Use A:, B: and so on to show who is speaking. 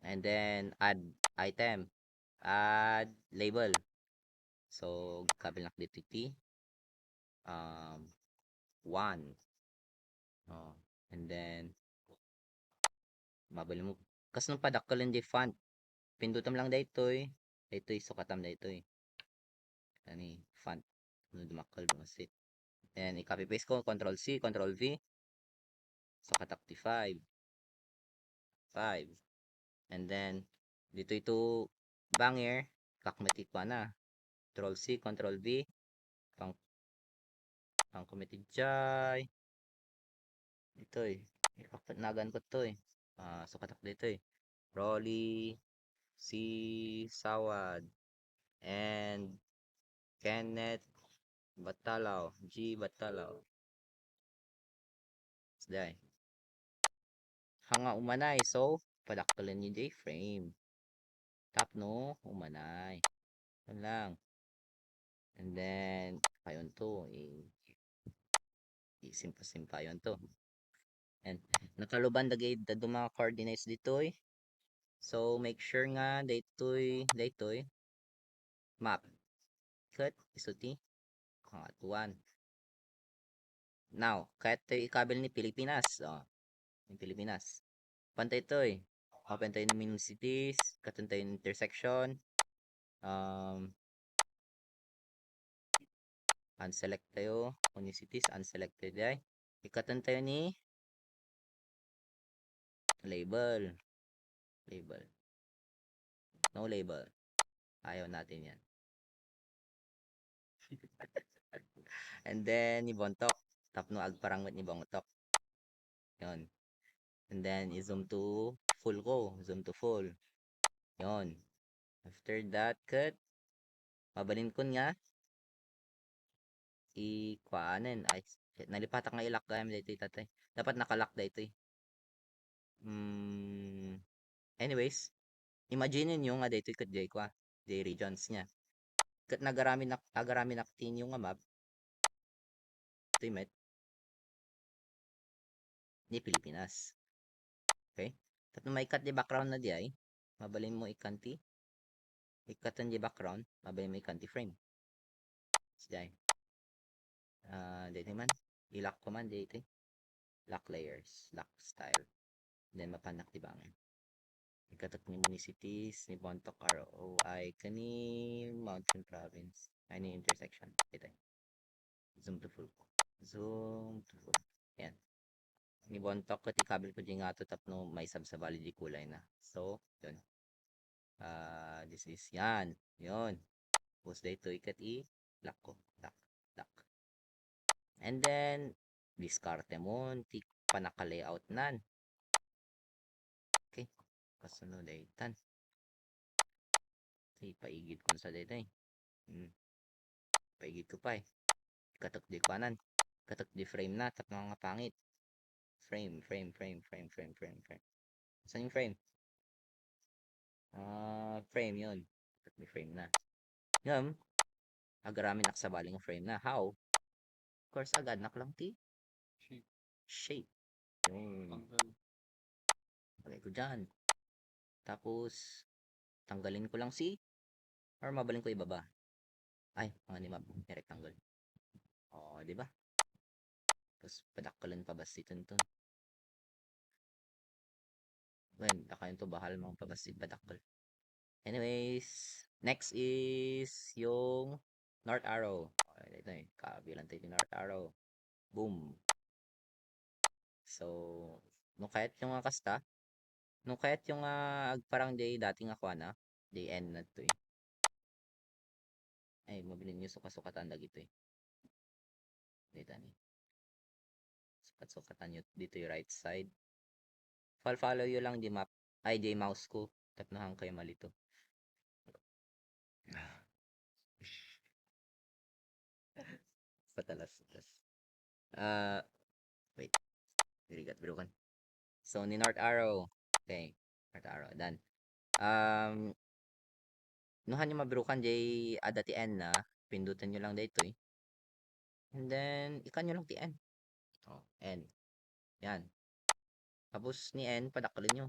A: And then add item, add label. So kabilang dito T 1. Oh, and then mabali mo kas nung padakkel di font. Pindutam lang daytoy. Daytoy sukatam daytoy. Ani font. No dumakkel bumasit. And i-copy paste ko, Control C, Control V. Sukatak ti 5. 5. And then dito ito banger, kakmetit pa na. Control C, Control V. Pang committed jay. Dito nagan ko to sukatak dito Rolly, C. Sawad, and Kenneth Batalaw, G. Batalaw. Day. Hanga umanay, so padaktalan ni J-frame. Tap no, umanay. Yan lang. And then, kayon to, isimpa-simpa yun to. And, nakaluban dagay dado mga coordinates dito So, make sure nga, daytoy, map. Cut, isuti, kangatuan. Now, kahit ikabel ni Pilipinas, yung Pilipinas. Pantay to Open tayo ng municipalities, katun tayo ng intersection, unselect tayo, municipalities, unselected ay. Ikatan tayo ni label. No label. Ayaw natin yan. And then, ni Bontok. Tap no agparangot ni Bontok. Yon. And then, i-zoom to full ko. Zoom to full. Yon. After that, cut. Mabalin ko nga. I-kuanan. Ay, nalipatak nga ilak gayam dito tatay. Dapat nakalak dito Anyways, imagine nyo nga dito kat jay kwa. Jay regions niya. Kat nagarami na tin yung map. Ito yung met. Ni Pilipinas. Okay? Tapos may cut di background na di ay. Mabalin mo ikanti. Ikatan di background. Mabalin mo ikanti frame. Siday. Dito man. I-lock ko man dito. Lock layers. Lock style. Then mapanak di bangin. Ikatak ni municipalities, ni Bontoc ROI, kani Mountain Province, ay ni intersection. Ito. Zoom to full. Zoom to full. Yan. Ni Bontoc kat ikabel ko di nga to tapno may sabsabali di kulay na. So, yun. This is yan. Yun. Tapos dito ikat lock ko. Lock. And then, diskarte mo. Ti pa naka-layout nan. Okay. Kasunod ay tan. Paigid ko sa dito Paigid ko pa Katok di kanan. Katok di frame na. Tap mga pangit. Frame. Saan yung frame? Frame yun. Katok di frame na. Yun. Agaramin naksabaling frame na. How? Of course, agad naklang ti. Shape. Yun. Lagay ko dyan. Tapos, tanggalin ko lang or mabalin ko ibaba. Ay, mga ni map. Rectangle. Di ba? Tapos, padakkalan pa ba si Tuntun? Well, nakain to bahal mga pabasid padakkal. Anyways, next is yung North Arrow. Okay, ito kabilang tayo yung North Arrow. Boom. So, nung kahit yung kasta, nung kahit yung parang day dating ako na, day end na to Ay, mabilin nyo suka-sukatan lagi to Dito Sukat-sukatan nyo dito yung right side. Follow nyo lang di map. Ay, di mouse ko. Tapnahan kayo malito. Patalas. Wait. Dirigat broken. So, ni North Arrow. Okay. North Arrow. Done. Nuhan nyo mabrukan jay ada ti N na. Pindutan nyo lang dito And then, ikan nyo lang ti N. N. Yan. Tapos ni N, padakalin nyo.